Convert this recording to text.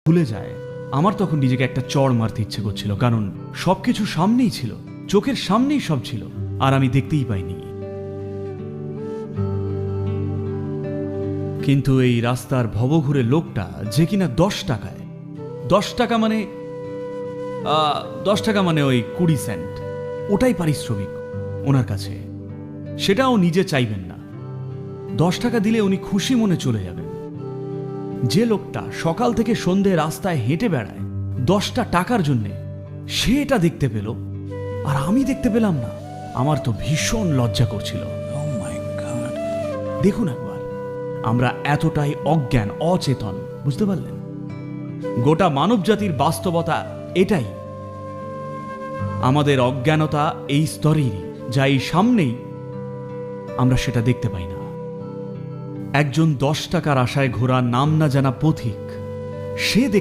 ভুলে যায়, আমার তখন নিজেকে একটা চড় মারতে ইচ্ছে করছিল, কারণ সবকিছু সামনেই ছিল, চোখের সামনেই সব ছিল, আর আমি দেখতেই পাইনি। কিন্তু এই রাস্তার ভবঘুরে লোকটা, যে কিনা 10 টাকায়, 10 টাকা মানে 10 টাকা মানে ওই 20 সেন্ট, ওটাই পারিশ্রমিক ওনার কাছে, সেটাও নিজে চাইবেন না। 10 টাকা দিলে উনি খুশি মনে চলে যাবেন। যে লোকটা সকাল থেকে সন্ধে রাস্তায় হেঁটে বেড়ায় 10টা টাকার জন্যে, সে এটা দেখতে পেল আর আমি দেখতে পেলাম না, আমার তো ভীষণ লজ্জা করছিল। দেখুন একবার, আমরা এতটাই অজ্ঞান, অচেতন, বুঝতে পারলেন? গোটা মানব জাতির বাস্তবতা এটাই। আমাদের অজ্ঞানতা এই স্তরেরই, যা এই সামনেই, আমরা সেটা দেখতে পাই না। একজন 10 টাকার আশায় ঘোরা নাম না জানা পথিক, সে